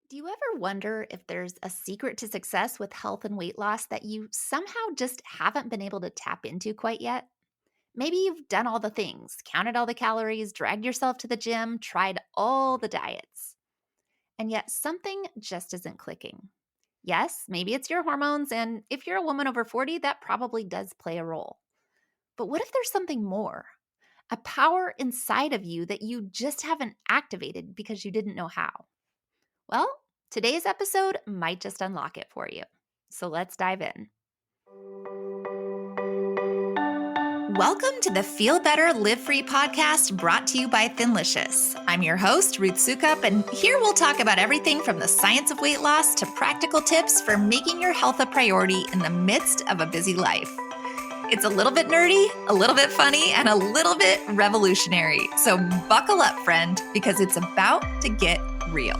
Do you ever wonder if there's a secret to success with health and weight loss that you somehow just haven't been able to tap into quite yet? Maybe you've done all the things, counted all the calories, dragged yourself to the gym, tried all the diets, and yet something just isn't clicking. Yes, maybe it's your hormones, and if you're a woman over 40, that probably does play a role. But what if there's something more? A power inside of you that you just haven't activated because you didn't know how? Well, today's episode might just unlock it for you. So let's dive in. Welcome to the Feel Better, Live Free podcast brought to you by Thinlicious. I'm your host, Ruth Sukup, and here we'll talk about everything from the science of weight loss to practical tips for making your health a priority in the midst of a busy life. It's a little bit nerdy, a little bit funny, and a little bit revolutionary. So buckle up, friend, because it's about to get real.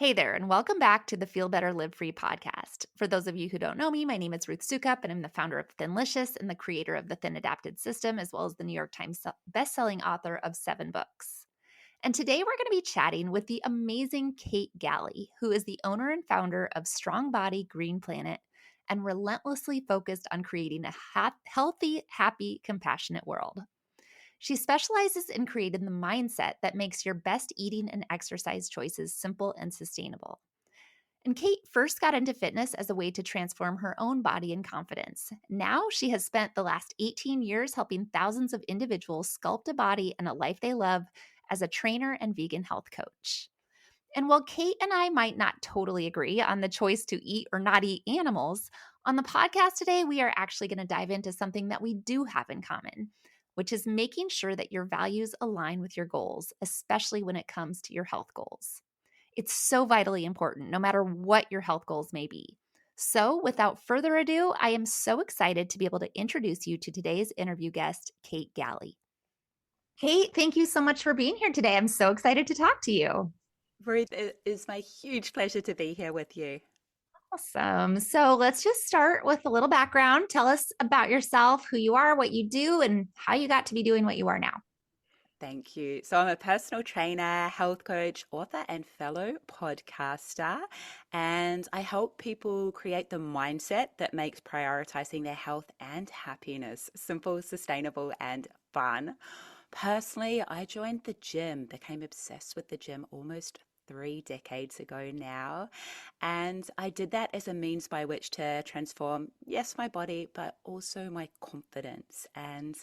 Hey there, and welcome back to the Feel Better, Live Free podcast. For those of you who don't know me, my name is Ruth Sukup, and I'm the founder of Thinlicious and the creator of the Thin Adapted System, as well as the New York Times bestselling author of 7 books. And today we're going to be chatting with the amazing Kate Galli, who is the owner and founder of Strong Body Green Planet and relentlessly focused on creating a healthy, happy, compassionate world. She specializes in creating the mindset that makes your best eating and exercise choices simple and sustainable. And Kate first got into fitness as a way to transform her own body and confidence. Now she has spent the last 18 years helping thousands of individuals sculpt a body and a life they love as a trainer and vegan health coach. And while Kate and I might not totally agree on the choice to eat or not eat animals, on the podcast today, we are actually going to dive into something that we do have in common, which is making sure that your values align with your goals, especially when it comes to your health goals. It's so vitally important, no matter what your health goals may be. So, without further ado, I am so excited to be able to introduce you to today's interview guest, Kate Galli. Kate, thank you so much for being here today. I'm so excited to talk to you. Ruth, it is my huge pleasure to be here with you. Awesome. So let's just start with a little background. Tell us about yourself, who you are, what you do, and how you got to be doing what you are now. Thank you. So, I'm a personal trainer, health coach, author, and fellow podcaster. And I help people create the mindset that makes prioritizing their health and happiness simple, sustainable, and fun. Personally, I joined the gym, became obsessed with the gym almost 3 decades ago now. And I did that as a means by which to transform, yes, my body, but also my confidence. And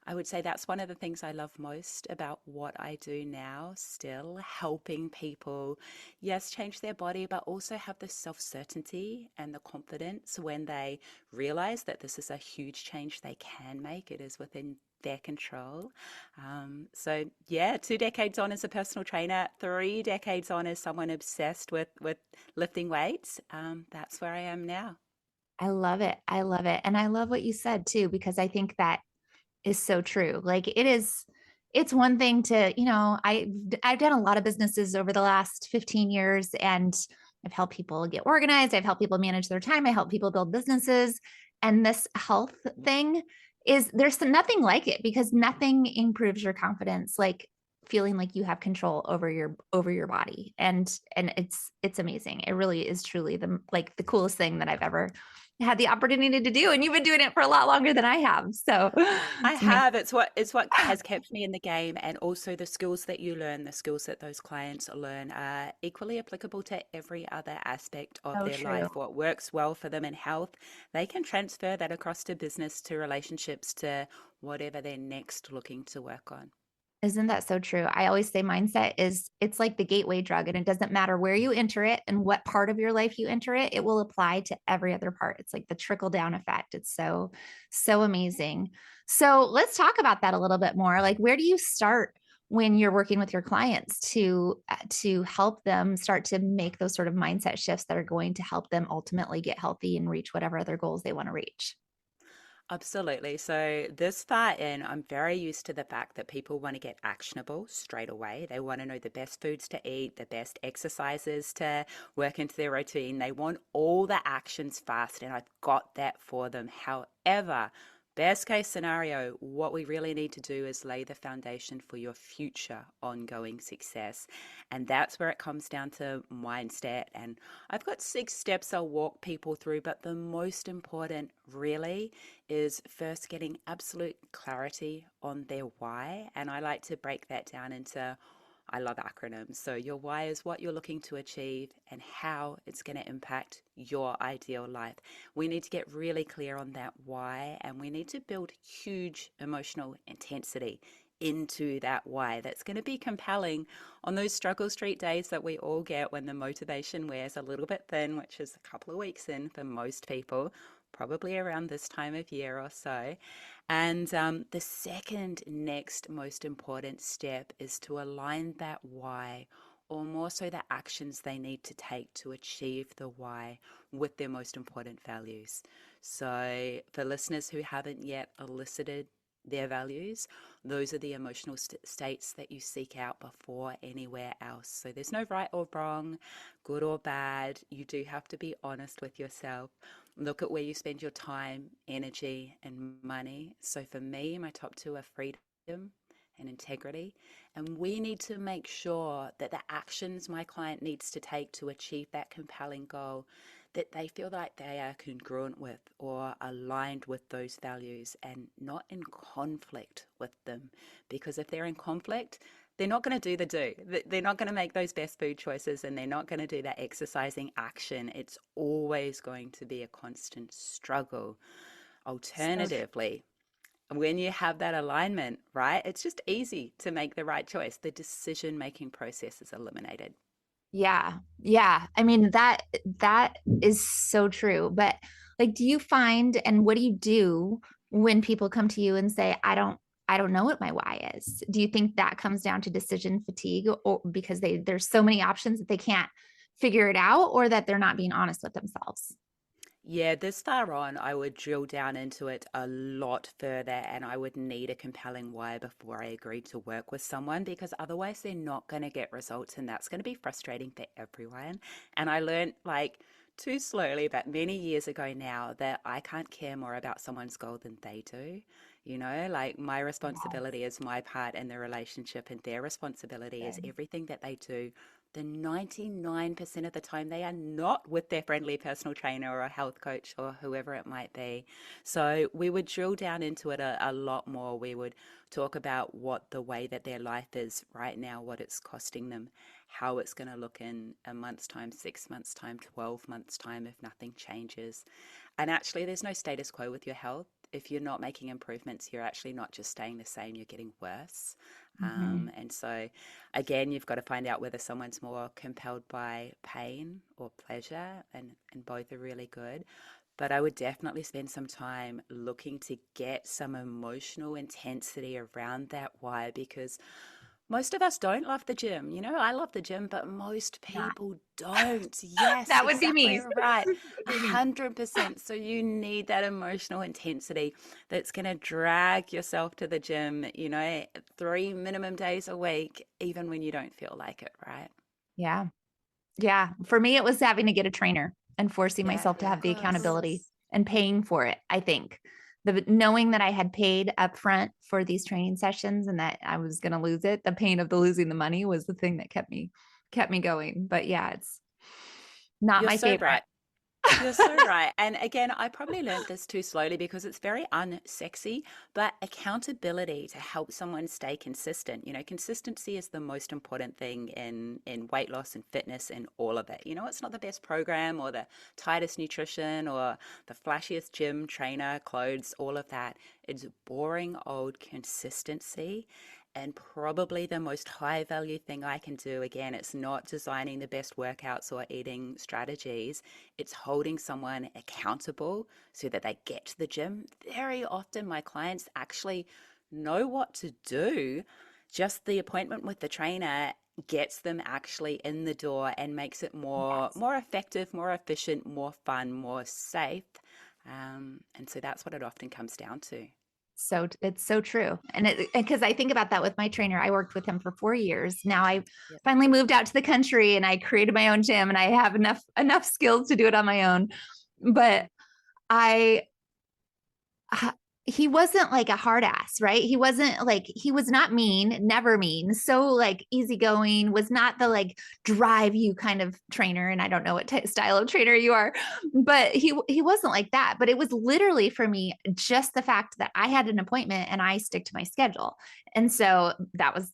I would say that's one of the things I love most about what I do now, still helping people, yes, change their body, but also have the self certainty and the confidence when they realize that this is a huge change they can make. It is within their control. So yeah, 2 decades on as a personal trainer, 3 decades on as someone obsessed with lifting weights. That's where I am now. I love it. I love it. And I love what you said too, because I think that is so true. Like it's one thing to, I've done a lot of businesses over the last 15 years and I've helped people get organized. I've helped people manage their time. I help people build businesses. And this health thing there's nothing like it because nothing improves your confidence like feeling like you have control over your body. And it's amazing. It really is truly the coolest thing that I've ever had the opportunity to do. And you've been doing it for a lot longer than I have. So I it's amazing. have. It's what has kept me in the game, and also the skills that you learn, the skills that those clients learn are equally applicable to every other aspect of So their true. life. What works well for them in health, they can transfer that across to business, to relationships, to whatever they're next looking to work on. Isn't that so true? I always say mindset it's like the gateway drug and it doesn't matter where you enter it and what part of your life you enter it, it will apply to every other part. It's like the trickle down effect. It's so amazing. So let's talk about that a little bit more. Like where do you start when you're working with your clients to help them start to make those sort of mindset shifts that are going to help them ultimately get healthy and reach whatever other goals they want to reach? Absolutely. So, this far in, I'm very used to the fact that people want to get actionable straight away. They want to know the best foods to eat, the best exercises to work into their routine. They want all the actions fast, and I've got that for them. However, best case scenario, what we really need to do is lay the foundation for your future ongoing success. And that's where it comes down to mindset. And I've got 6 steps I'll walk people through, but the most important really is first getting absolute clarity on their why. And I like to break that down into, I love acronyms. So, your why is what you're looking to achieve and how it's going to impact your ideal life. We need to get really clear on that why, and we need to build huge emotional intensity into that why that's going to be compelling on those struggle street days that we all get when the motivation wears a little bit thin, which is a couple of weeks in for most people, probably around this time of year or so. And the second next most important step is to align that why, or more so the actions they need to take to achieve the why, with their most important values. So, for listeners who haven't yet elicited their values, those are the emotional states that you seek out before anywhere else. So, there's no right or wrong, good or bad. You do have to be honest with yourself. Look at where you spend your time, energy, and money. So for me, my top two are freedom and integrity. And we need to make sure that the actions my client needs to take to achieve that compelling goal, that they feel like they are congruent with or aligned with those values and not in conflict with them. Because if they're in conflict, they're not going to do the do. They're not going to make those best food choices, and they're not going to do that exercising action. It's always going to be a constant struggle. So Alternatively, when you have that alignment, right, it's just easy to make the right choice. The decision making process is eliminated. yeah. Yeah. I mean that is so true. But like do you find and what do you do when people come to you and say I don't know what my why is? Do you think that comes down to decision fatigue or because there's so many options that they can't figure it out or that they're not being honest with themselves? Yeah, this far on, I would drill down into it a lot further, and I would need a compelling why before I agreed to work with someone, because otherwise they're not going to get results, and that's going to be frustrating for everyone. And I learned like too slowly, but many years ago now, that I can't care more about someone's goal than they do. Like my responsibility is my part in the relationship, and their responsibility is Yes. everything that they do. The 99% of the time, they are not with their friendly personal trainer or a health coach or whoever it might be. So, we would drill down into it a lot more. We would talk about what the way that their life is right now, what it's costing them, how it's going to look in a month's time, 6 months' time, 12 months' time if nothing changes. And actually, there's no status quo with your health. If you're not making improvements, you're actually not just staying the same, you're getting worse. Mhm. And so, again, you've got to find out whether someone's more compelled by pain or pleasure, and both are really good. But I would definitely spend some time looking to get some emotional intensity around that why, because most of us don't love the gym. I love the gym, but most Not. people don't. Yes, That would be exactly me. right. That would A be me. 100%. So you need that emotional intensity that's going to drag yourself to the gym, 3 minimum days a week, even when you don't feel like it, right? Yeah. Yeah. For me, it was having to get a trainer and forcing Yeah, myself to of have the course. accountability and paying for it. I think the knowing that I had paid up front for these training sessions and that I was going to lose it, the pain of the losing the money was the thing that kept me going. But yeah, it's not You're my so favorite. right. You're so right. And again, I probably learnt this too slowly because it's very unsexy, but accountability to help someone stay consistent. Consistency is the most important thing in weight loss and fitness and all of it. It's not the best program or the tightest nutrition or the flashiest gym trainer, clothes, all of that. It's boring old consistency. And probably the most high value thing I can do, again, it's not designing the best workouts or eating strategies, it's holding someone accountable so that they get to the gym. Very often, my clients actually know what to do. Just the appointment with the trainer gets them actually in the door and makes it more Yes. more effective, more efficient, more fun, more safe. And so that's what it often comes down to. So it's so true. And because I think about that with my trainer, I worked with him for 4 years. Now I Yep. finally moved out to the country and I created my own gym and I have enough skills to do it on my own. But I he wasn't like a hard ass, right? He wasn't like, he was not mean, never mean. So like easygoing, was not the like drive you kind of trainer. And I don't know what style of trainer you are, but he wasn't like that. But it was literally for me just the fact that I had an appointment and I stick to my schedule. And so that was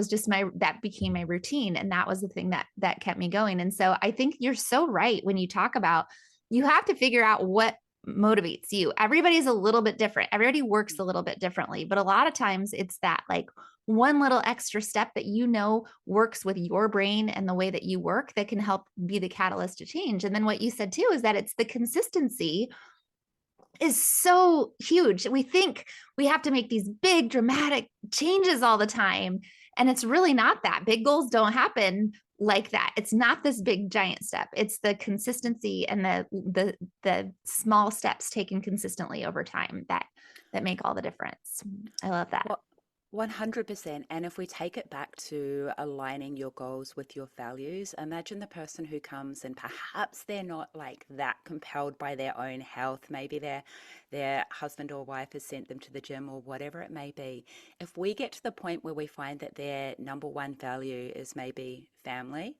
just that became my routine. And that was the thing that kept me going. And so I think you're so right when you talk about, you have to figure out what motivates you. Everybody's a little bit different. Everybody works a little bit differently, but a lot of times it's that like one little extra step that works with your brain and the way that you work that can help be the catalyst to change. And then what you said too is that it's the consistency is so huge. We think we have to make these big dramatic changes all the time, and it's really not that. Big goals don't happen like that. It's not this big giant step. It's the consistency and the small steps taken consistently over time that make all the difference. I love that. Well, 100%. And if we take it back to aligning your goals with your values, imagine the person who comes and perhaps they're not like that compelled by their own health. Maybe their husband or wife has sent them to the gym or whatever it may be. If we get to the point where we find that their number one value is maybe family,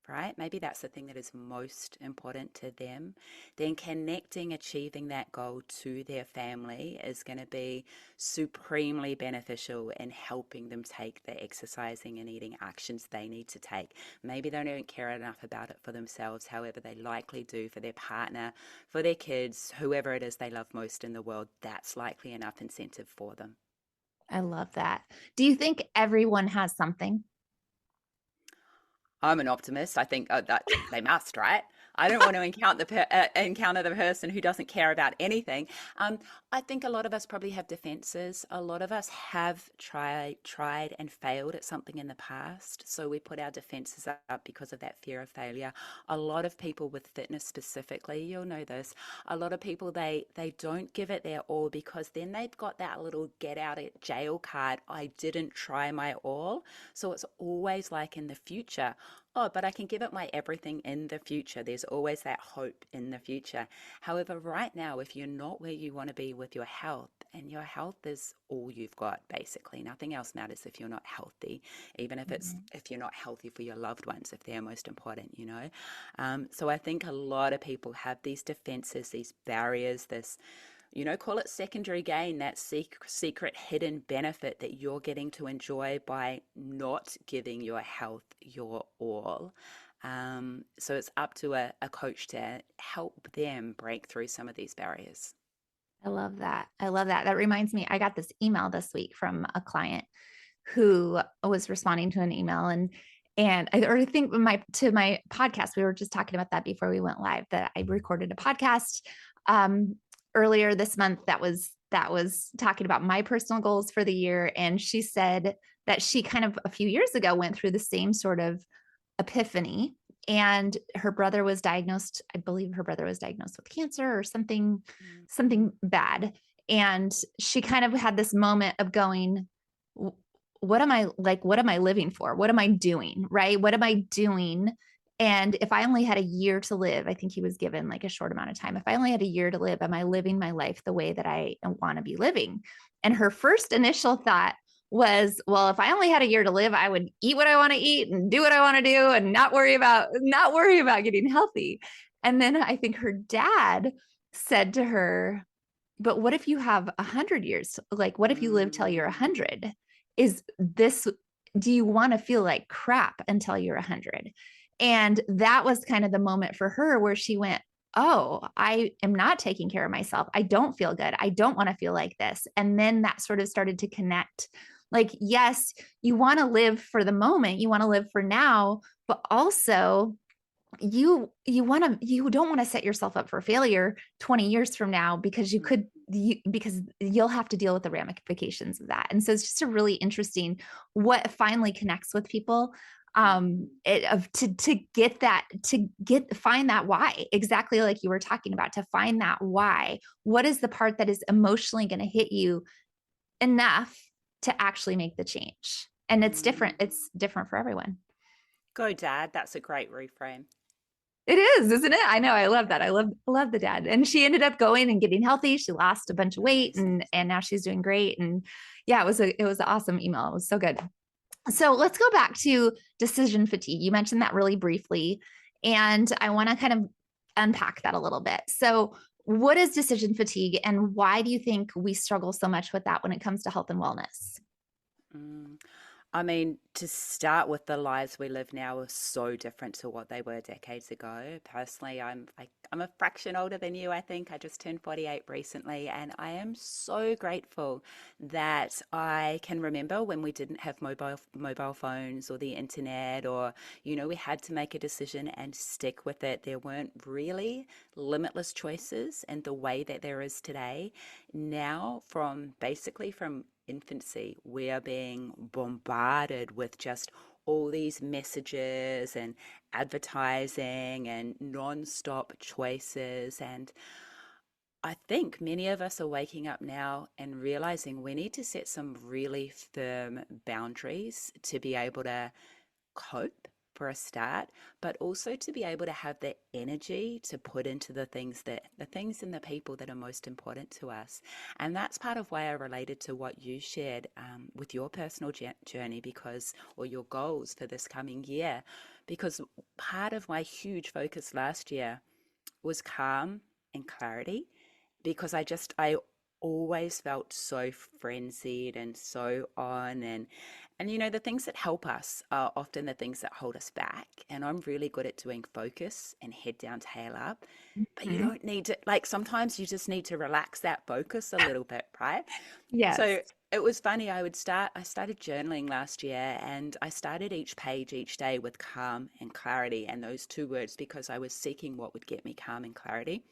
right? Maybe that's the thing that is most important to them. Then connecting, achieving that goal to their family is going to be supremely beneficial in helping them take the exercising and eating actions they need to take. Maybe they don't care enough about it for themselves, however, they likely do for their partner, for their kids, whoever it is they love most in the world. That's likely enough incentive for them. I love that. Do you think everyone has something? I'm an optimist. I think that they must, right? I don't want to encounter the person who doesn't care about anything. I think a lot of us probably have defenses. A lot of us have tried and failed at something in the past, so we put our defenses up because of that fear of failure. A lot of people with fitness specifically, you'll know this. A lot of people they don't give it their all because then they've got that little get out of jail card. I didn't try my all, so it's always like in the future. Oh, but I can give it my everything in the future. There's always that hope in the future. However, right now, if you're not where you want to be with your health, and your health is all you've got, basically, nothing else matters if you're not healthy, even if you're not healthy for your loved ones, if they're most important. So I think a lot of people have these defenses, these barriers, call it secondary gain, that secret hidden benefit that you're getting to enjoy by not giving your health your all. So it's up to a coach to help them break through some of these barriers. I love that. I love that. That reminds me, I got this email this week from a client who was responding to an email and I think to my podcast, we were just talking about that before we went live, that I recorded a podcast um, earlier this month that was talking about my personal goals for the year. And she said that she kind of a few years ago went through the same sort of epiphany, and her brother was diagnosed, I believe her brother was diagnosed with cancer or something bad. And she kind of had this moment of going, what am I like? What am I living for? What am I doing? Right? What am I doing? And if I only had a year to live, I think he was given like a short amount of time. If I only had a year to live, am I living my life the way that I want to be living? And her first initial thought was, well, if I only had a year to live, I would eat what I want to eat and do what I want to do and not worry about getting healthy. And then I think her dad said to her, but what if you have 100 years? Like, what if you live till you're 100? Is this, do you want to feel like crap until you're 100? And that was kind of the moment for her where she went, oh, I am not taking care of myself. I don't feel good. I don't want to feel like this. And then that sort of started to connect. Like, yes, you want to live for the moment, you want to live for now, but also you don't want to set yourself up for failure 20 years from now because because you'll have to deal with the ramifications of that. And so it's just a really interesting what finally connects with people. To get that, find that why, exactly like you were talking about, to find that why. What is the part that is emotionally going to hit you enough to actually make the change? And Mm. it's different for everyone. Go, Dad. That's a great reframe. It is, isn't it? I know. I love that. I love the dad. And she ended up going and getting healthy. She lost a bunch of weight, Amazing. and now she's doing great. And yeah, it was an awesome email. It was so good. So let's go back to decision fatigue. You mentioned that really briefly, and I want to kind of unpack that a little bit. So what is decision fatigue, and why do you think we struggle so much with that when it comes to health and wellness? Mm. I mean, to start with, the lives we live now are so different to what they were decades ago. Personally, I'm a fraction older than you, I think. I just turned 48 recently, and I am so grateful that I can remember when we didn't have mobile phones or the internet, or we had to make a decision and stick with it. There weren't really limitless choices in the way that there is today. Now, from infancy, we are being bombarded with just all these messages and advertising and non-stop choices. And I think many of us are waking up now and realizing we need to set some really firm boundaries to be able to cope for a start, but also to be able to have the energy to put into the things and the people that are most important to us. And that's part of why I related to what you shared with your personal journey, because, or your goals for this coming year, because part of my huge focus last year was calm and clarity, because I always felt so frenzied and so on, and the things that help us are often the things that hold us back. And I'm really good at doing focus and head down, tail up. But you Mhm. don't need to, like, sometimes you just need to relax that focus a little bit, right? Yes. So it was funny. I started journaling last year, and I started each page each day with calm and clarity, and those two words, because I was seeking what would get me calm and clarity.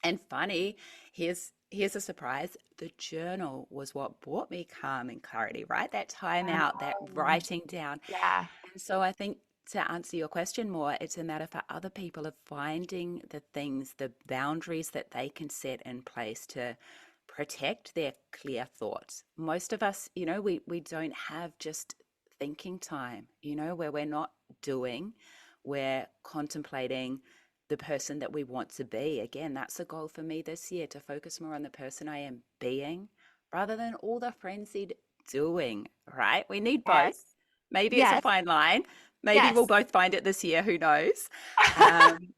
And funny, here's a surprise. The journal was what brought me calm and clarity, right? That time out, that Um, writing down. yeah. And so I think, to answer your question more, it's a matter for other people of finding the things, the boundaries that they can set in place to protect their clear thoughts. Most of us, we don't have just thinking time, where we're not doing, we're contemplating the person that we want to be. Again, that's a goal for me this year, to focus more on the person I am being rather than all the frenzied doing, right? We need both. Yes. Maybe it's a Yes. fine line. Maybe we'll Yes. both find it this year. Who knows? Um,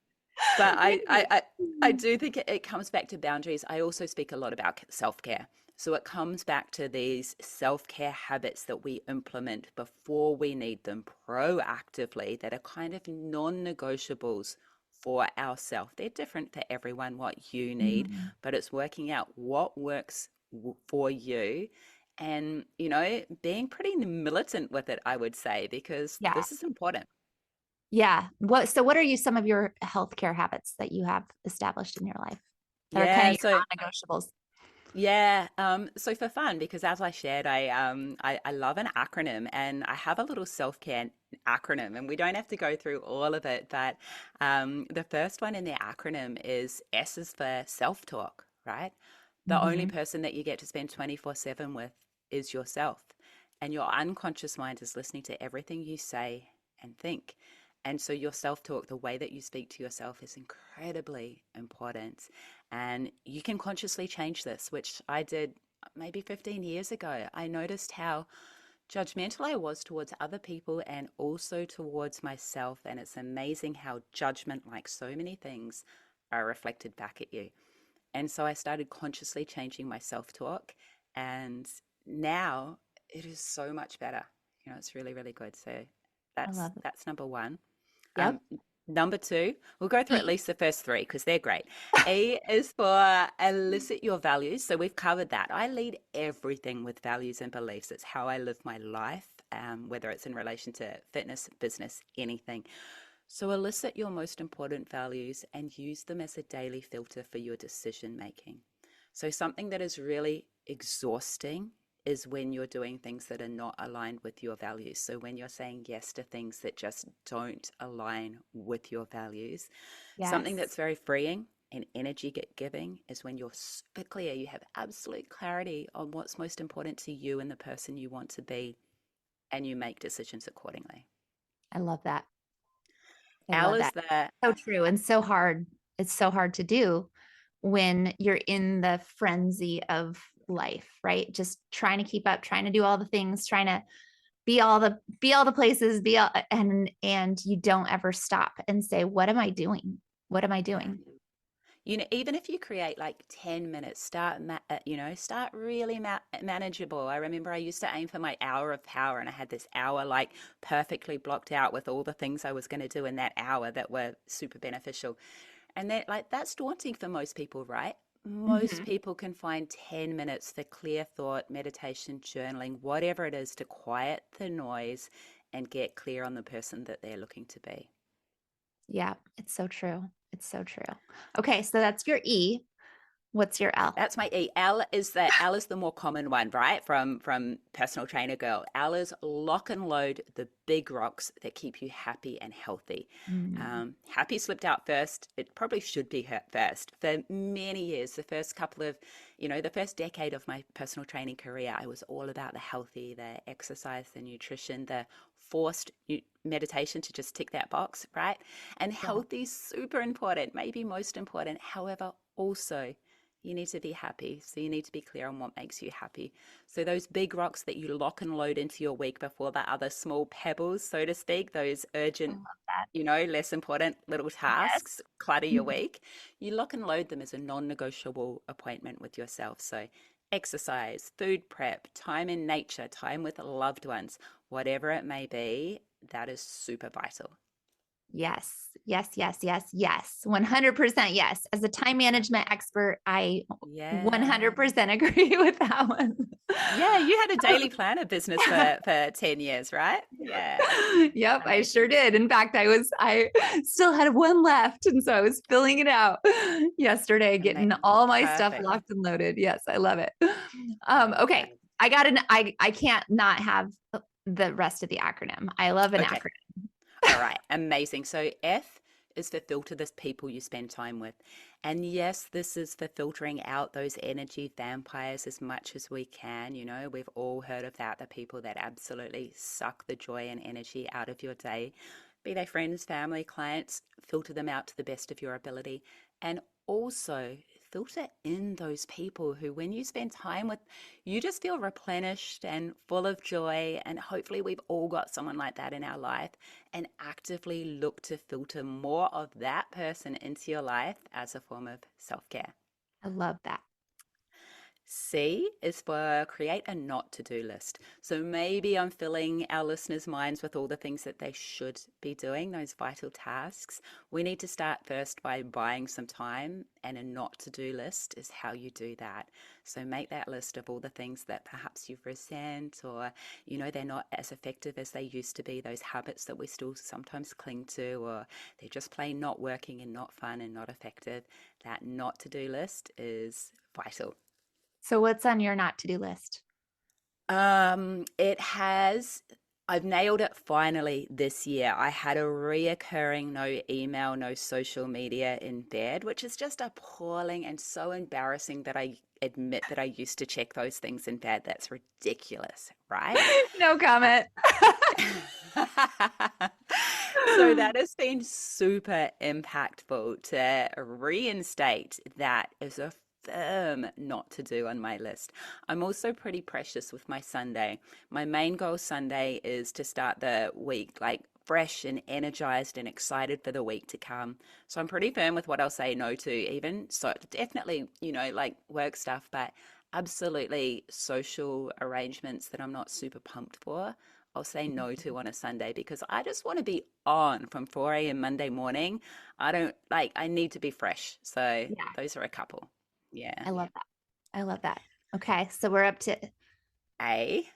but Maybe. I do think it comes back to boundaries. I also speak a lot about self-care. So it comes back to these self-care habits that we implement before we need them proactively, that are kind of non-negotiables for ourselves. They're different for everyone, what you need, Mhm. but it's working out what works for you, and being pretty militant with it, I would say, because Yeah. this is important. Yeah. What are some of your healthcare habits that you have established in your life that are kind Yeah, of so your non-negotiables? yeah, so for fun, because as I shared, I love an acronym, and I have a little self-care acronym, and we don't have to go through all of it, but the first one in the acronym is S is for self-talk, right? The only Hmm. person that you get to spend 24/7 with is yourself, and your unconscious mind is listening to everything you say and think. And so your self-talk, the way that you speak to yourself, is incredibly important. And you can consciously change this, which I did maybe 15 years ago. I noticed how judgmental I was towards other people and also towards myself. And it's amazing how judgment, like so many things, are reflected back at you. And so I started consciously changing my self talk. And now it is so much better. It's really, really good. So I that's love it. that's number one. Um, Yep. Number two, we'll go through at E. least the first three because they're great. E is for elicit your values. So we've covered that. I lead everything with values and beliefs. It's how I live my life, whether it's in relation to fitness, business, anything. So elicit your most important values and use them as a daily filter for your decision making. So something that is really exhausting is when you're doing things that are not aligned with your values. So when you're saying yes to things that just don't align with your values, something Yes. that's very freeing and energy giving is when you're super clear, you have absolute clarity on what's most important to you and the person you want to be, and you make decisions accordingly. I love that. I Al love is that. the So true and so hard. It's so hard to do when you're in the frenzy of life, right? Just trying to keep up, trying to do all the things, trying to be all the places, and you don't ever stop and say, what am I doing? What am I yeah. doing? Even if you create like 10 minutes, start really manageable. I remember I used to aim for my hour of power, and I had this hour like perfectly blocked out with all the things I was going to do in that hour that were super beneficial. And that, like, that's daunting for most people, right? Most Mhm. people can find 10 minutes for clear thought, meditation, journaling, whatever it is, to quiet the noise and get clear on the person that they're looking to be. Yeah, it's so true. It's so true. Okay, so that's your E. What's your L? That's my E. L is the more common one, right? From personal trainer girl. L is lock and load the big rocks that keep you happy and healthy. Mm, Happy slipped out first. It probably should be first. For many years, the first decade of my personal training career, I was all about the healthy, the exercise, the nutrition, the forced meditation to just tick that box, right? And yeah. healthy is super important, maybe most important. However, also you need to be happy. So you need to be clear on what makes you happy. So those big rocks that you lock and load into your week before the other small pebbles, so to speak, those I urgent, love that. less important little tasks Yes. clutter your Mhm. week, you lock and load them as a non-negotiable appointment with yourself. So exercise, food prep, time in nature, time with loved ones, whatever it may be, that is super vital. Yes, yes, yes, yes, yes. 100% yes. As a time Yeah. management expert, I Yeah. 100% agree with that one. Yeah, you had a daily planner business for 10 years, right? Yeah. Yep, I sure Amazing. did. In fact, I still had one left. And so I was filling it out yesterday, getting Amazing. all my stuff Perfect. locked and loaded. Yes, I love it. Love Okay. that. I can't not have the rest of the acronym. I love an Okay. acronym. All right. Amazing. So F is for filter the people you spend time with. And yes, this is for filtering out those energy vampires as much as we can. We've all heard of that, the people that absolutely suck the joy and energy out of your day. Be they friends, family, clients, filter them out to the best of your ability. And also filter in those people who, when you spend time with, you just feel replenished and full of joy. And hopefully, we've all got someone like that in our life, and actively look to filter more of that person into your life as a form of self care. I love that. C is for create a not to do list. So maybe I'm filling our listeners' minds with all the things that they should be doing, those vital tasks. We need to start first by buying some time, and a not to do list is how you do that. So make that list of all the things that perhaps you've resent, or they're not as effective as they used to be, those habits that we still sometimes cling to, or they're just plain not working and not fun and not effective. That not to do list is vital. So, what's on your not to do list? It has. I've nailed it finally this year. I had a reoccurring no email, no social media in bed, which is just appalling and so embarrassing that I admit that I used to check those things in bed. That's ridiculous, right? No Uh, comment. so that has been super impactful to reinstate that as a firm not to do on my list. I'm also pretty precious with my Sunday. My main goal Sunday is to start the week like fresh and energized and excited for the week to come. So I'm pretty firm with what I'll say no to, even. So definitely, like work stuff, but absolutely social arrangements that I'm not super pumped for. I'll say no to on a Sunday because I just want to be on from 4 a.m. Monday morning. I don't like, I need to be fresh. So Yeah, those are a couple. Yeah. I love that. I love that. Okay, so we're up to A.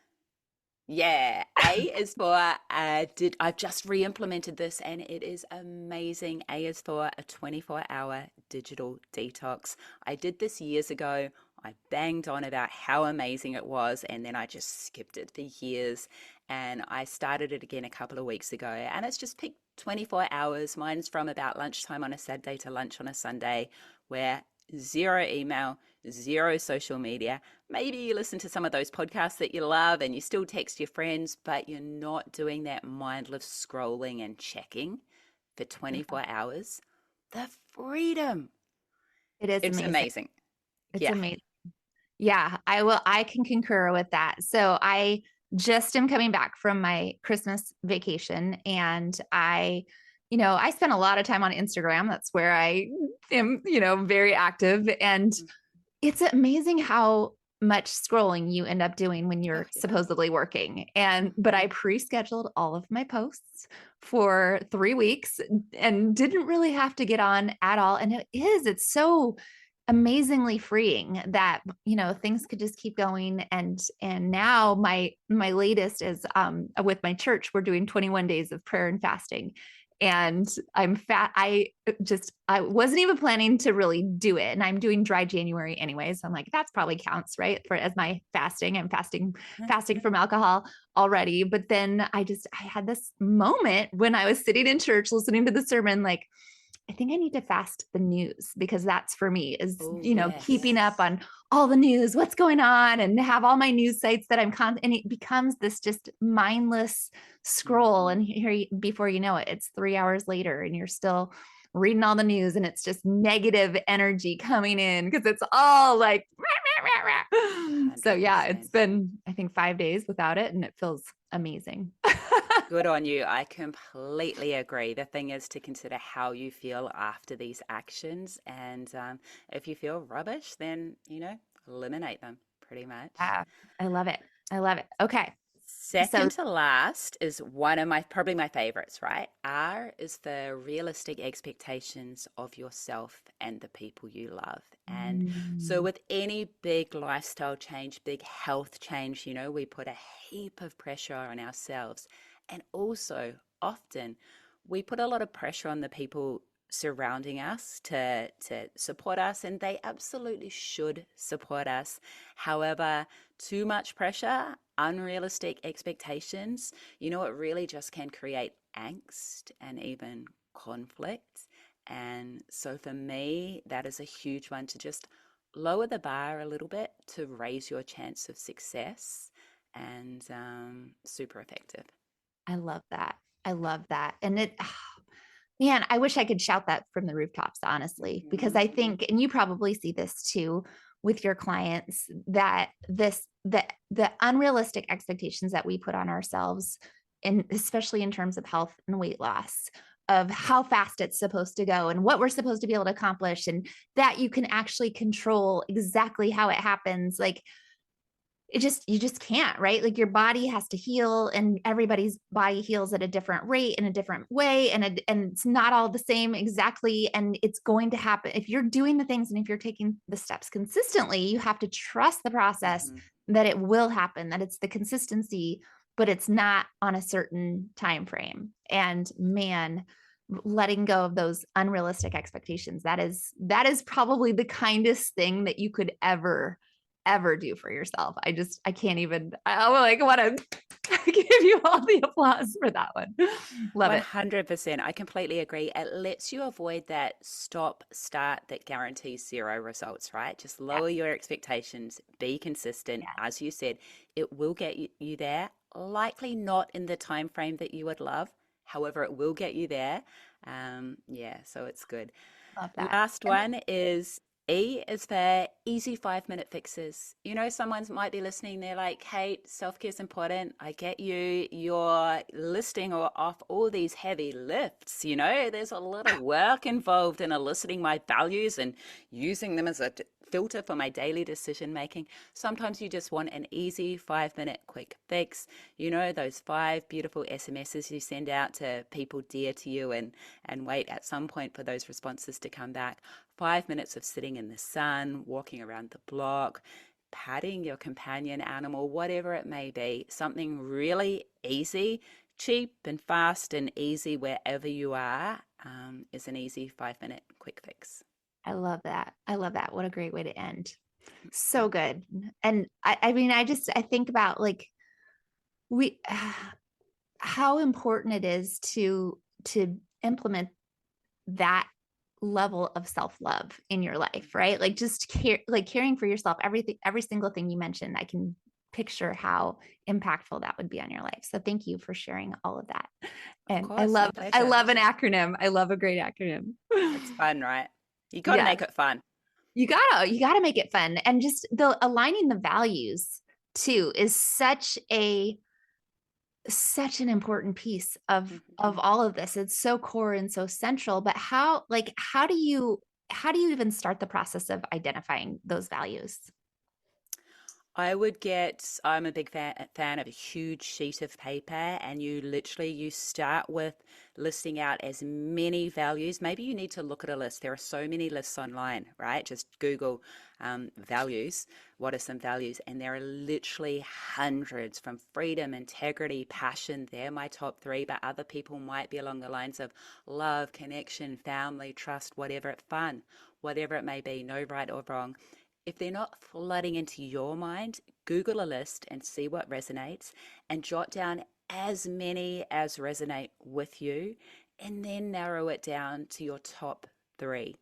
Yeah, A is for I've just re-implemented this and it is amazing. A is for a 24-hour digital detox. I did this years ago. I banged on about how amazing it was, and then I just skipped it for years. And I started it again a couple of weeks ago, and it's just picked 24 hours. Mine's from about lunchtime on a Saturday to lunch on a Sunday, where zero email, zero social media. Maybe you listen to some of those podcasts that you love and you still text your friends, but you're not doing that mindless scrolling and checking for Yeah. 24 hours. The freedom. It is It's amazing. amazing. It's Yeah. amazing. Yeah, I can concur with that. So I just am coming back from my Christmas vacation and I spend a lot of time on Instagram. That's where I am, very active. And it's amazing how much scrolling you end up doing when Oh, you're yeah. supposedly working. But I pre-scheduled all of my posts for 3 weeks and didn't really have to get on at all. And it's so amazingly freeing that things could just keep going. And now my latest is with my church. We're doing 21 days of prayer and fasting, and I'm fat. I wasn't even planning to really do it. And I'm doing dry January anyway. So I'm like, that's probably counts, right? For as my fasting. I'm fasting from alcohol already. But then I had this moment when I was sitting in church listening to the sermon, like, I think I need to fast the news, because that's for me is, Oh, keeping yes. up on all the news, what's going on, and have all my news sites that and it becomes this just mindless scroll. Mhm. And before you know it, it's 3 hours later and you're still reading all the news and it's just negative energy coming in because it's all like, rah, rah, rah. So yeah, it's 100%. been, I think, 5 days without it and it feels amazing. Good on you. I completely agree. The thing is to consider how you feel after these actions. And if you feel rubbish, then, eliminate them pretty much. Yeah, I love it. I love it. Okay. So Second to last is one of probably my favorites, right? R is the realistic expectations of yourself and the people you love. And so, mm, with any big lifestyle change, big health change, we put a heap of pressure on ourselves. And also, often, we put a lot of pressure on the people surrounding us to support us, and they absolutely should support us. However, too much pressure, unrealistic expectations, it really just can create angst and even conflict. And so for me, that is a huge one, to just lower the bar a little bit to raise your chance of success, and super effective. I love that. I love that. And man, I wish I could shout that from the rooftops, honestly, because Mhm. I think, and you probably see this too with your clients, that the unrealistic expectations that we put on ourselves, and especially in terms of health and weight loss, of how fast it's supposed to go and what we're supposed to be able to accomplish, and that you can actually control exactly how it happens. Like, you just can't, right? Like, your body has to heal, and everybody's body heals at a different rate in a different way, and it's not all the same exactly, and it's going to happen if you're doing the things and if you're taking the steps consistently. You have to trust the process, Mhm. that it will happen, that it's the consistency, but it's not on a certain time frame. And man, letting go of those unrealistic expectations, that is probably the kindest thing that you could ever do for yourself. I can't even, I like want to give you all the applause for that one. Love it. 100%. I completely agree. It lets you avoid that stop start that guarantees zero results, right? Just Yeah. lower your expectations, be consistent. Yeah. As you said, it will get you there. Likely not in the time frame that you would love. However, it will get you there. Yeah, so it's good. Love that. Last And one is E is for easy 5-minute fixes. Someone might be listening. They're like, hey, self care is important. I get you. You're listing or off all these heavy lifts. There's a lot of work involved in eliciting my values and using them as a filter for my daily decision making. Sometimes you just want an easy 5-minute quick fix. Those 5 beautiful SMSs you send out to people dear to you, and wait at some point for those responses to come back. 5 minutes of sitting in the sun, walking around the block, patting your companion animal, whatever it may be, something really easy, cheap and fast and easy wherever you are, is an easy 5-minute quick fix. I love that. I love that. What a great way to end. So good. And I mean, I think about like we how important it is to implement that level of self-love in your life, right? Like just like caring for yourself, everything, every single thing you mentioned, I can picture how impactful that would be on your life. So thank you for sharing all of that. Of And course, my I pleasure. love an acronym. I love a great acronym. It's fun, right? You got to Yeah. make it fun. You gotta make it fun. And just the aligning the values too is such an important piece Mhm. of all of this. It's so core and so central, but how do you even start the process of identifying those values? I'm a big fan of a huge sheet of paper, and you start with listing out as many values. Maybe you need to look at a list. There are so many lists online, right? Just Google values. What are some values? And there are literally hundreds, from freedom, integrity, passion. They're my top three, but other people might be along the lines of love, connection, family, trust, whatever, fun, whatever it may be, no right or wrong. If they're not flooding into your mind, Google a list and see what resonates and jot down as many as resonate with you, and then narrow it down to your top three.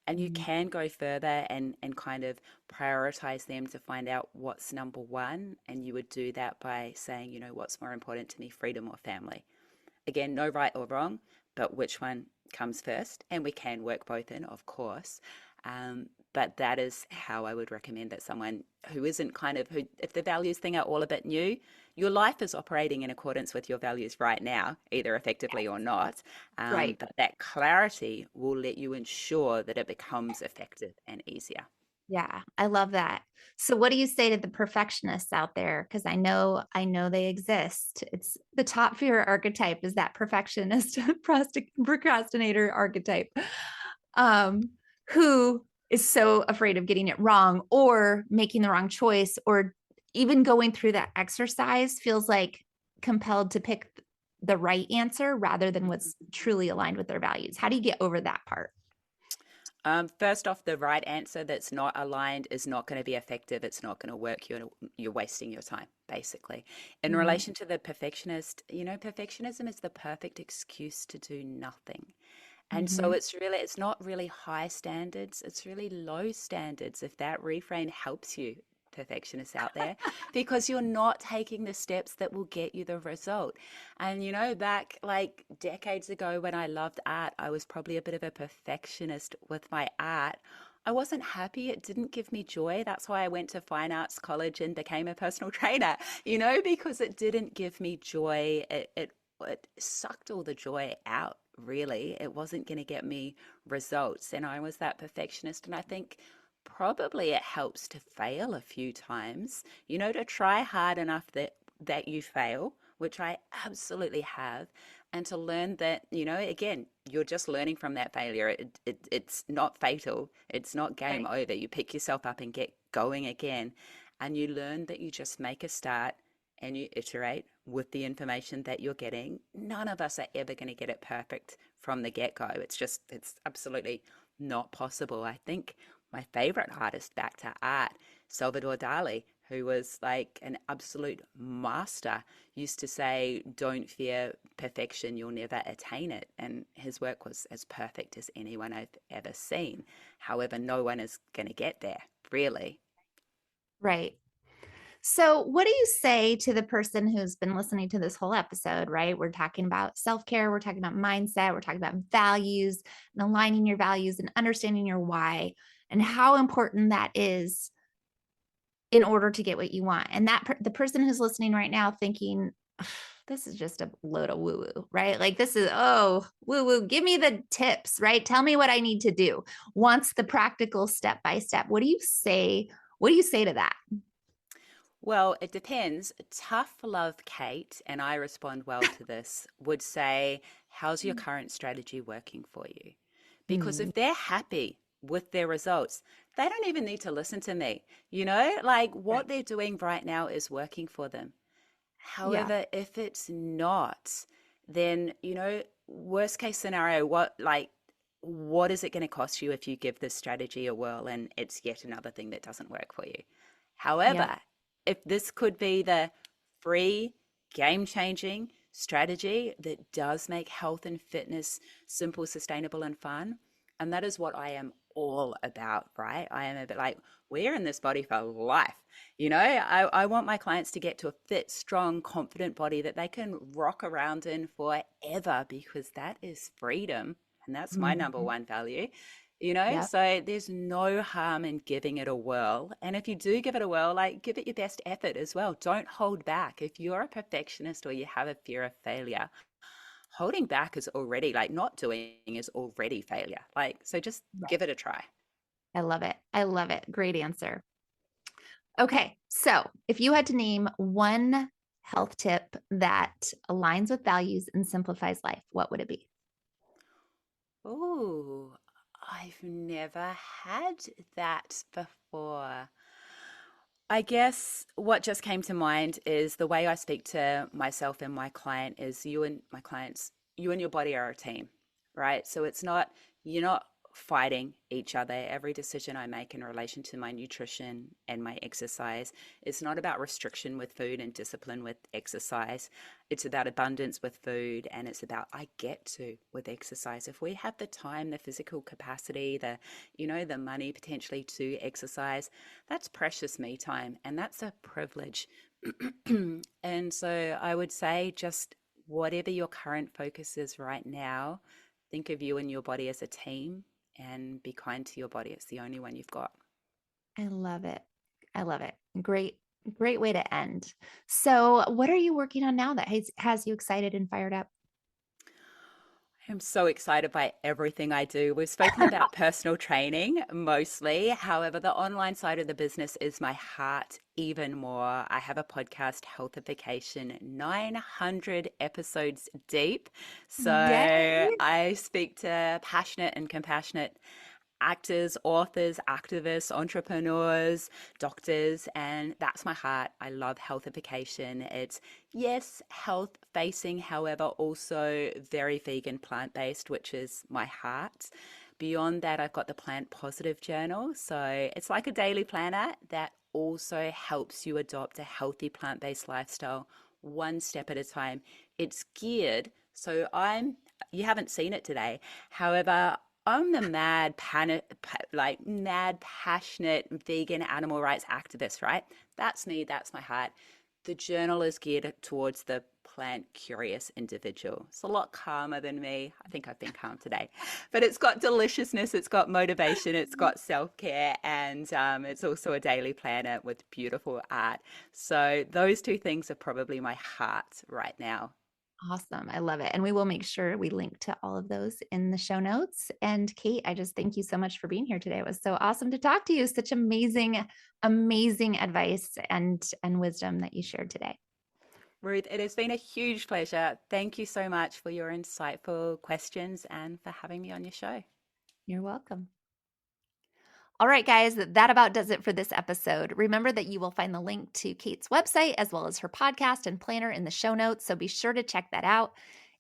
And you Mhm. can go further and kind of prioritize them to find out what's number one. And you would do that by saying, what's more important to me, freedom or family? Again, no right or wrong, but which one comes first? And we can work both in, of course. But that is how I would recommend that someone who isn't if the values thing are all a bit new, your life is operating in accordance with your values right now, either effectively or not. Right. But that clarity will let you ensure that it becomes effective and easier. Yeah, I love that. So what do you say to the perfectionists out there? Because I know they exist. It's the top fear archetype is that perfectionist procrastinator archetype. Um, who is so afraid of getting it wrong or making the wrong choice or even going through that exercise feels like compelled to pick the right answer rather than what's truly aligned with their values. How do you get over that part? First off, the right answer that's not aligned is not going to be effective. It's not going to work. You're wasting your time, basically. In Mm, relation to the perfectionist, perfectionism is the perfect excuse to do nothing. And so mhm. it's not really high standards, it's really low standards, if that reframe helps you, perfectionists out there, because you're not taking the steps that will get you the result. And back like decades ago when I loved art, I was probably a bit of a perfectionist with my art. I wasn't happy. It didn't give me joy. That's why I went to fine arts college and became a personal trainer, because it didn't give me joy. It sucked all the joy out, really. It wasn't going to get me results. And I was that perfectionist. And I think probably it helps to fail a few times, to try hard enough that you fail, which I absolutely have, and to learn that, again, you're just learning from that failure. It's not fatal. It's not game Right. over. You pick yourself up and get going again. And you learn that you just make a start and you iterate with the information that you're getting. None of us are ever going to get it perfect from the get go. It's absolutely not possible. I think my favorite artist back to art, Salvador Dali, who was like an absolute master, used to say, "Don't fear perfection, you'll never attain it." And his work was as perfect as anyone I've ever seen. However, no one is going to get there, really. Right. So, what do you say to the person who's been listening to this whole episode, right? We're talking about self care, we're talking about mindset, we're talking about values and aligning your values and understanding your why and how important that is in order to get what you want. And the person who's listening right now thinking, this is just a load of woo woo, right? Like, this is, oh, woo woo, give me the tips, right? Tell me what I need to do. Wants the practical step by step. What do you say? What do you say to that? Well, it depends. Tough love, Kate, and I respond well to this, would say, how's your current strategy working for you? Because Mm, if they're happy with their results, they don't even need to listen to me. Like what right. they're doing right now is working for them. Yeah. However, if it's not, then, worst case scenario, what is it going to cost you if you give this strategy a whirl and it's yet another thing that doesn't work for you? Yep. However, if this could be the free, game changing strategy that does make health and fitness simple, sustainable, and fun, and that is what I am all about, right? I am a bit like, we're in this body for life. I want my clients to get to a fit, strong, confident body that they can rock around in forever because that is freedom. And that's my number Mhm. one value. Yep. So there's no harm in giving it a whirl. And if you do give it a whirl, like give it your best effort as well. Don't hold back. If you're a perfectionist or you have a fear of failure, holding back is already like not doing is already failure. Like, so just Right. give it a try. I love it. I love it. Great answer. Okay. So if you had to name one health tip that aligns with values and simplifies life, what would it be? Oh, I've never had that before. I guess what just came to mind is the way I speak to myself and my client is you and your body are a team, right? So you're not fighting each other. Every decision I make in relation to my nutrition and my exercise is not about restriction with food and discipline with exercise. It's about abundance with food and it's about I get to with exercise. If we have the time, the physical capacity, the money potentially to exercise, that's precious me time and that's a privilege. And so I would say just whatever your current focus is right now, think of you and your body as a team and be kind to your body. It's the only one you've got. I love it. I love it. Great, great way to end. So, what are you working on now that has you excited and fired up? I'm so excited by everything I do. We've spoken about personal training mostly. However, the online side of the business is my heart even more. I have a podcast, Healthification, 900 episodes deep. So Yay. I speak to passionate and compassionate actors, authors, activists, entrepreneurs, doctors, and that's my heart. I love healthification. It's, yes, health facing, however, also very vegan, plant based, which is my heart. Beyond that, I've got the Plant Positive Journal. So it's like a daily planner that also helps you adopt a healthy plant based lifestyle one step at a time. It's geared. You haven't seen it today. However, I'm the mad, passionate vegan animal rights activist, right? That's me. That's my heart. The journal is geared towards the plant curious individual. It's a lot calmer than me. I think I've been calm today, but it's got deliciousness, it's got motivation, it's got self care, and it's also a daily planner with beautiful art. So those two things are probably my heart right now. Awesome. I love it. And we will make sure we link to all of those in the show notes. And Kate, I just thank you so much for being here today. It was so awesome to talk to you. Such amazing, amazing advice and wisdom that you shared today. Ruth, it has been a huge pleasure. Thank you so much for your insightful questions and for having me on your show. You're welcome. All right, guys, that about does it for this episode. Remember that you will find the link to Kate's website as well as her podcast and planner in the show notes. So be sure to check that out.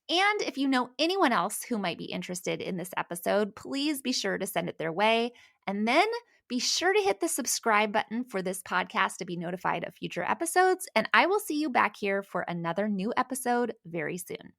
And if you know anyone else who might be interested in this episode, please be sure to send it their way. And then be sure to hit the subscribe button for this podcast to be notified of future episodes. And I will see you back here for another new episode very soon.